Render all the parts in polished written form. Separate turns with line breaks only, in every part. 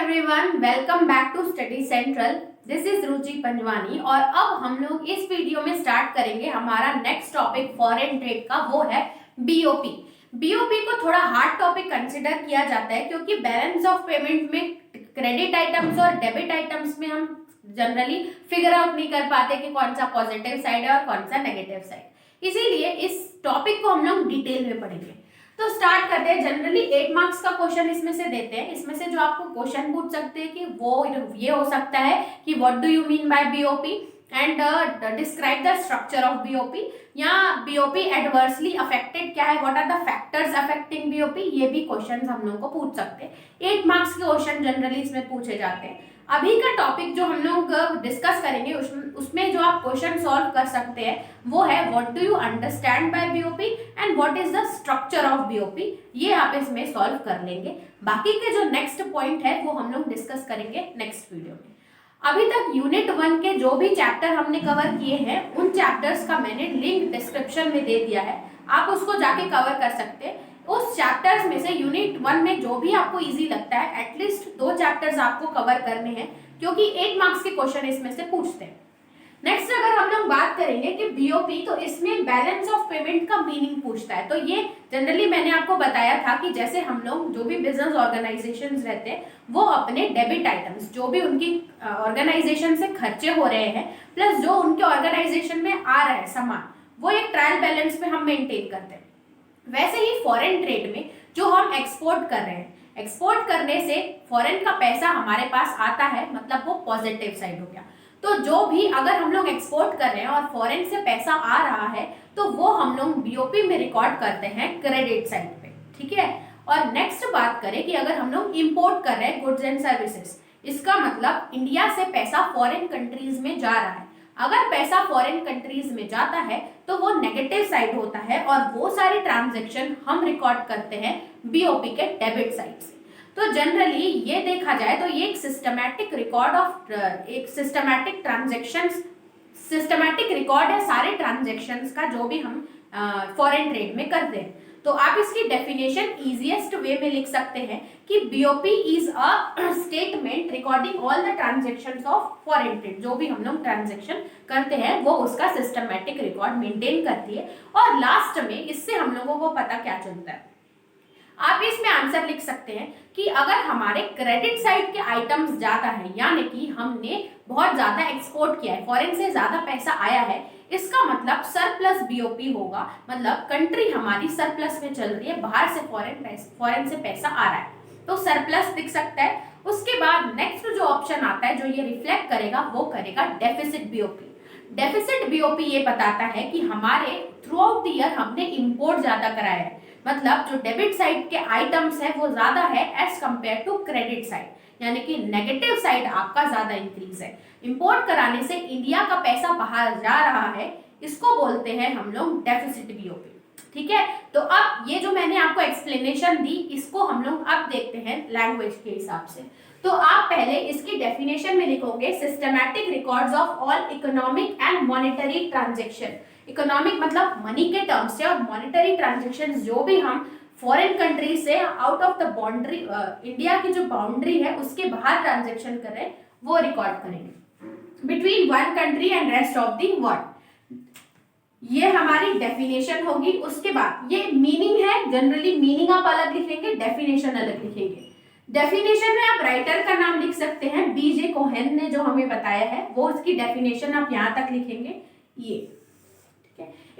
Everyone, welcome back to Study Central. This is Ruchi Panjwani और अब हम लोग इस वीडियो में स्टार्ट करेंगे हमारा नेक्स्ट टॉपिक फॉरेन ट्रेड का, वो है बीओपी। बीओपी को थोड़ा हार्ड टॉपिक कंसिडर किया जाता है क्योंकि बैलेंस ऑफ पेमेंट में क्रेडिट आइटम्स और डेबिट आइटम्स में हम जनरली फिगर आउट नहीं कर पाते कि कौन सा पॉजिटिव साइड है और कौन सा नेगेटिव साइड। इसीलिए इस टॉपिक को हम लोग डिटेल में पढ़ेंगे। तो स्टार्ट करते हैं। जनरली 8 मार्क्स का क्वेश्चन इसमें से देते हैं। इसमें से जो आपको क्वेश्चन पूछ सकते हैं कि वो ये हो सकता है कि what do you mean by BOP and describe the structure of BOP, या बीओपी एडवर्सली अफेक्टेड क्या है, what are the factors affecting BOP. ये भी क्वेश्चन हम लोग को पूछ सकते हैं। 8 मार्क्स के क्वेश्चन जनरली इसमें पूछे जाते हैं। अभी का टॉपिक जो हम लोग डिस्कस करेंगे उसमें जो आप क्वेश्चन सॉल्व कर सकते हैं वो है what do you understand by BOP and what is the structure of BOP. ये आप इसमें सॉल्व कर लेंगे। बाकी के जो नेक्स्ट पॉइंट है वो हम लोग डिस्कस करेंगे नेक्स्ट वीडियो में। अभी तक यूनिट 1 के जो भी चैप्टर हमने कवर किए हैं उन चैप्टर्स का मैंने लिंक डिस्क्रिप्शन में दे दिया है, आप उसको जाके कवर कर सकते हैं। उस चैप्टर्स में से यूनिट 1 में जो भी आपको इजी लगता है एटलीस्ट 2 चैप्टर्स आपको कवर करने हैं क्योंकि 8 मार्क्स के क्वेश्चन इसमें से पूछते हैं। नेक्स्ट अगर हम लोग बात करेंगे कि बीओपी, तो इसमें बैलेंस ऑफ पेमेंट का मीनिंग पूछता है। तो ये जनरली मैंने आपको बताया था कि जैसे हम लोग जो भी बिजनेस ऑर्गेनाइजेशंस रहते हैं वो अपने डेबिट आइटम्स जो भी उनकी ऑर्गेनाइजेशन से खर्चे हो रहे हैं प्लस जो उनके ऑर्गेनाइजेशन में आ रहा है सामान, वो एक ट्रायल बैलेंस में हम मेंटेन करते हैं। वैसे ही फॉरेन ट्रेड में जो हम एक्सपोर्ट कर रहे हैं, एक्सपोर्ट करने से फॉरेन का पैसा हमारे पास आता है, मतलब वो पॉजिटिव साइड हो गया। तो जो भी अगर हम लोग एक्सपोर्ट कर रहे हैं और फॉरेन से पैसा आ रहा है तो वो हम लोग बीओपी में रिकॉर्ड करते हैं क्रेडिट साइड पे, ठीक है। और नेक्स्ट बात करें कि अगर हम लोग इंपोर्ट कर रहे हैं गुड्स एंड सर्विसेज, इसका मतलब इंडिया से पैसा फॉरेन कंट्रीज में जा रहा है। अगर पैसा फॉरेन कंट्रीज में जाता है तो वो नेगेटिव साइड होता है और वो सारे ट्रांजैक्शन हम रिकॉर्ड करते हैं बीओपी के डेबिट साइड से। तो जनरली ये देखा जाए तो ये एक सिस्टमैटिक रिकॉर्ड ऑफ एक सिस्टमैटिक ट्रांजैक्शंस, सिस्टमैटिक रिकॉर्ड है सारे ट्रांजैक्शंस का जो भी हम फॉरेन ट्रेड में करते हैं। तो आप इसकी डेफिनेशन इजीएस्ट वे में लिख सकते हैं कि BOP is a statement recording all the transactions of foreign trade. जो भी हम लोग ट्रांजैक्शन करते हैं वो उसका सिस्टमैटिक रिकॉर्ड मेंटेन करती है और लास्ट में इससे हम लोगों को पता क्या चलता है। आप इसमें आंसर लिख सकते हैं कि अगर हमारे क्रेडिट साइड के आइटम्स ज्यादा है, यानी कि हमने बहुत ज्यादा एक्सपोर्ट किया है, फॉरेन से ज्यादा पैसा आया है, इसका मतलब सरप्लस बीओपी होगा, मतलब कंट्री हमारी सरप्लस में चल रही है, बाहर से फॉरेन से पैसा आ रहा है, तो सरप्लस दिख सकता है। उसके बाद नेक्स्ट जो ऑप्शन आता है जो ये रिफ्लेक्ट करेगा वो करेगा डेफिसिट बीओपी। डेफिसिट बीओपी ये बताता है कि हमारे थ्रू आउट द ईयर हमने इंपोर्ट ज्यादा कराया है, मतलब जो डेबिट साइड के आइटम्स है वो ज्यादा है as compare to credit side, यानी कि नेगेटिव साइड आपका ज्यादा इंक्रीज है। इंपोर्ट कराने से इंडिया का पैसा बाहर जा रहा है, इसको बोलते हैं हम लोग डेफिसिट बीओपी, ठीक है। तो अब ये जो मैंने आपको एक्सप्लेनेशन दी इसको हम लोग अब देखते हैं लैंग्वेज के हिसाब से। तो आप पहले इसकी डेफिनेशन में लिखोगे systematic records of all economic and monetary transaction. Economic मतलब मनी के टर्म्स से, और मॉनेटरी ट्रांजैक्शन जो भी हम फॉरेन कंट्री से out of the boundary, India की जो बाउंड्री है उसके बाहर ट्रांजैक्शन कर रहे हैं वो रिकॉर्ड करेंगे between one country and rest of the world. ये हमारी डेफिनेशन होगी। उसके बाद ये मीनिंग है, जनरली मीनिंग आप अलग लिखेंगे, डेफिनेशन अलग लिखेंगे। डेफिनेशन में आप राइटर का नाम लिख सकते हैं, बीजे कोहेन ने जो हमें बताया है वो उसकी डेफिनेशन आप यहां तक लिखेंगे ये,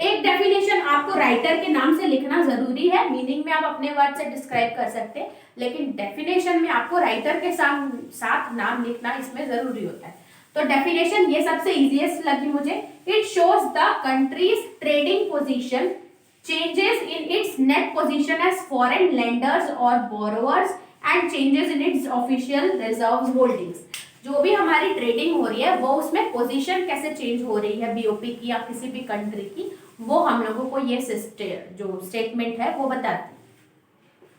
एक डेफिनेशन आपको राइटर के नाम से लिखना जरूरी है, मीनिंग में आप अपने वर्ड से डिस्क्राइब कर सकते हैं, लेकिन डेफिनेशन में आपको राइटर के साथ नाम लिखना इसमें जरूरी होता है। तो डेफिनेशन ये सबसे इजीएस्ट लगी मुझे। It shows the countries trading position changes in its net position as foreign lenders और borrowers and changes in its official reserves holdings. जो भी हमारी ट्रेडिंग हो रही है वो उसमें पोजीशन कैसे चेंज हो रही है बीओपी की या किसी भी कंट्री की, वो हम लोगों को ये जो स्टेटमेंट है वो बताती है,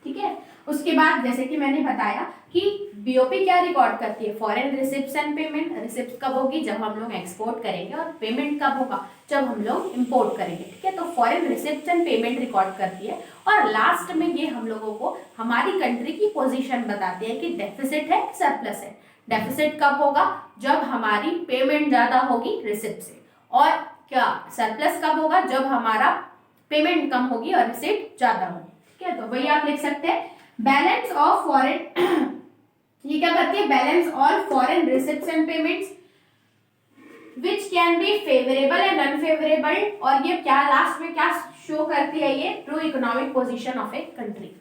ठीक है। उसके बाद जैसे कि मैंने बताया कि बीओपी क्या रिकॉर्ड करती है? Foreign receipts and payment. Receipt कब होगी? जब हम लोग एक्सपोर्ट करेंगे, और पेमेंट कब होगा? जब हम लोग इंपोर्ट करेंगे। ठीक है, तो foreign receipts and payment record करती है, और लास्ट में ये हम लोगों को हमारी कंट्री की पोजीशन बताती है कि डेफिसिट है, सरप्लस है। डेफिसिट कब होगा? जब हमारी पेमेंट ज्यादा होगी रिसिप्ट से। और क्या सरप्लस कब होगा? जब हमारा पेमेंट कम होगी और रिसिप्ट ज्यादा होगी। ठीक है, तो वही आप लिख सकते हैं बैलेंस ऑफ फॉरेन ये क्या करती है? Balance all foreign receipts and payments which can be favourable and unfavourable. और ये क्या लास्ट में क्या शो करती है? ये true economic position of a country.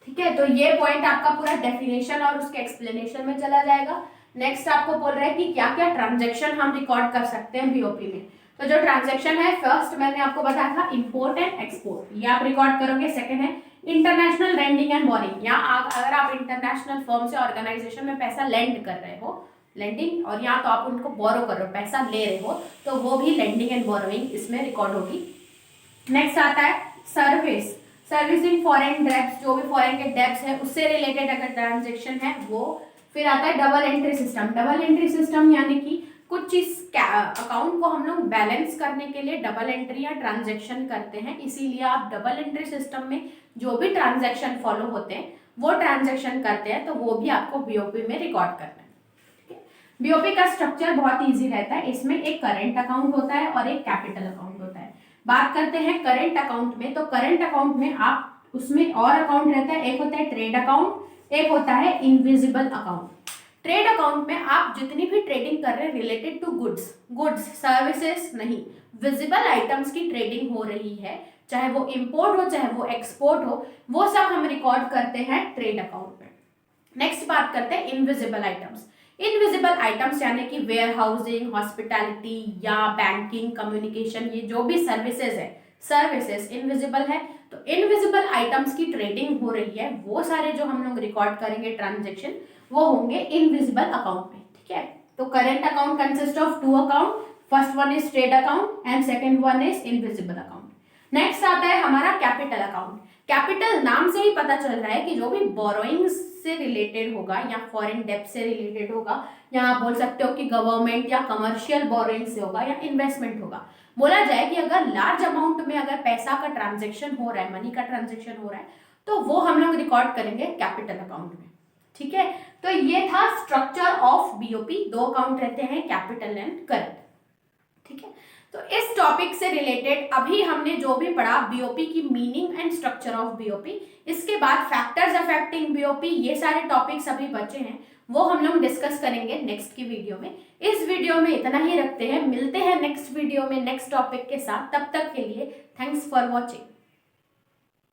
ठीक है, तो ये पॉइंट आपका पूरा डेफिनेशन और उसके एक्सप्लेनेशन में चला जाएगा। नेक्स्ट आपको बोल रहा है कि क्या क्या ट्रांजैक्शन हम रिकॉर्ड कर सकते हैं बीओपी में। तो जो ट्रांजैक्शन है, फर्स्ट मैंने आपको बताया था इंपोर्ट एंड एक्सपोर्ट, ये आप रिकॉर्ड करोगे। सेकंड है इंटरनेशनल लेंडिंग एंड बोरिंग, या अगर आप इंटरनेशनल फर्म से ऑर्गेनाइजेशन में पैसा लेंड कर रहे हो, लेंडिंग, और यहाँ तो आप उनको बोरो कर रहे हो, पैसा ले रहे हो, तो वो भी लेंडिंग एंड बोरोइंग इसमें रिकॉर्ड होगी। नेक्स्ट आता है सर्विस, सर्विसिंग फॉरेन डेब्ट्स, जो भी फॉरेन के डेब्ट्स है उससे रिलेटेड अगर ट्रांजेक्शन है वो। फिर आता है double entry system. Double entry system यानी कि कुछ चीज अकाउंट को हम लोग बैलेंस करने के लिए डबल एंट्री या ट्रांजेक्शन करते हैं, इसीलिए आप डबल एंट्री सिस्टम में जो भी ट्रांजेक्शन फॉलो होते हैं वो ट्रांजेक्शन करते हैं, तो वो भी आपको बीओपी में रिकॉर्ड करना है। ठीक है, बीओपी का स्ट्रक्चर बहुत ईजी रहता है। इसमें एक करेंट अकाउंट होता है और एक कैपिटल अकाउंट होता है। बात करते हैं करेंट अकाउंट में, तो करेंट अकाउंट में आप उसमें और अकाउंट रहता है, एक होता है ट्रेड अकाउंट, एक होता है इनविजिबल अकाउंट। ट्रेड अकाउंट में आप जितनी भी ट्रेडिंग कर रहे हैं रिलेटेड टू गुड्स सर्विसेज नहीं, विजिबल आइटम्स की ट्रेडिंग हो रही है, चाहे वो इंपोर्ट हो चाहे वो एक्सपोर्ट हो, वो सब हम रिकॉर्ड करते हैं ट्रेड अकाउंट में। नेक्स्ट बात करते हैं इनविजिबल आइटम्स। इनविजिबल आइटम्स यानी कि वेयर हाउसिंग, हॉस्पिटैलिटी या बैंकिंग, कम्युनिकेशन, ये जो भी सर्विसेज है, सर्विसेज इनविजिबल है। तो इनविजिबल आइटम्स की ट्रेडिंग हो रही है, वो सारे जो हम लोग रिकॉर्ड करेंगे ट्रांजेक्शन, वो होंगे इनविजिबल अकाउंट में। ठीक है, तो current account consist of two account, first one is trade account and second one is invisible account. Next आता है हमारा कैपिटल अकाउंट। कैपिटल नाम से ही पता चल रहा है कि जो भी बोरोइंग्स से रिलेटेड होगा या फॉरेन डेब्ट से रिलेटेड होगा, या आप बोल सकते हो कि गवर्नमेंट या कमर्शियल बोरोइंग से होगा या इन्वेस्टमेंट होगा। बोला जाए कि अगर लार्ज अमाउंट में अगर पैसा का ट्रांजेक्शन हो रहा है, मनी का ट्रांजेक्शन हो रहा है, तो वो हम लोग रिकॉर्ड करेंगे कैपिटल अकाउंट में। ठीक है, तो ये था स्ट्रक्चर ऑफ बीओपी। दो अकाउंट रहते हैं, कैपिटल एंड करंट। ठीक है, तो इस टॉपिक से रिलेटेड अभी हमने जो भी पढ़ा बीओपी की meaning and structure of BOP, इसके बाद फैक्टर्स अफेक्टिंग बीओपी, ये सारे टॉपिक्स अभी बचे हैं, वो हम लोग डिस्कस करेंगे नेक्स्ट की वीडियो में। इस वीडियो में इतना ही रखते हैं, मिलते हैं नेक्स्ट वीडियो में नेक्स्ट टॉपिक के साथ। तब तक के लिए थैंक्स फॉर वॉचिंग।